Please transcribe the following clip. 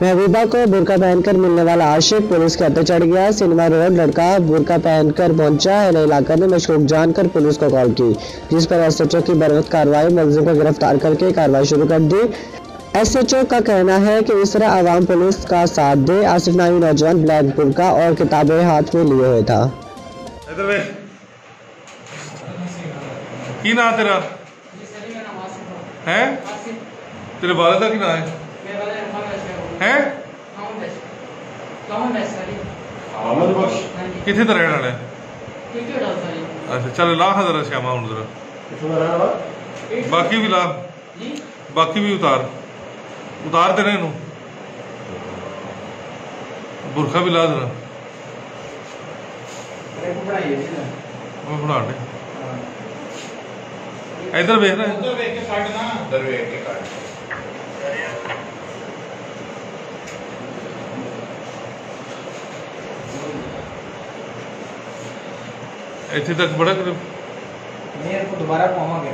महबूबा को बुर्का पहनकर मिलने वाला आशिक पुलिस के हत्थे चढ़ गया। सिनेमा रोड लड़का बुर्का पहनकर पहुंचा। इलाका ने मशकूक जानकर पुलिस को कॉल की, जिस पर एसएचओ की बरवक्त कार्रवाई मुलजिम को गिरफ्तार करके कार्रवाई शुरू कर दी। एसएचओ का कहना है कि इस तरह आवाम पुलिस का साथ दे। आसिफ नामी नौजवान ब्लैक बुर्का और किताबें हाथ में लिए हुए था। की ना तेरा है? तेरे वाले का की ना है? किथे दा रहने वाला है? अच्छा चल ला हा जरा श्यामा हुण जरा बाकी भी ला, बाकी भी उतार देने इनू, बुरखा भी ला जरा बना दे। इधर वेख ना, इधर वेख के काट ना, इधर वेख के काट। इतने तक बड़ा कर, दोबारा पावांगे।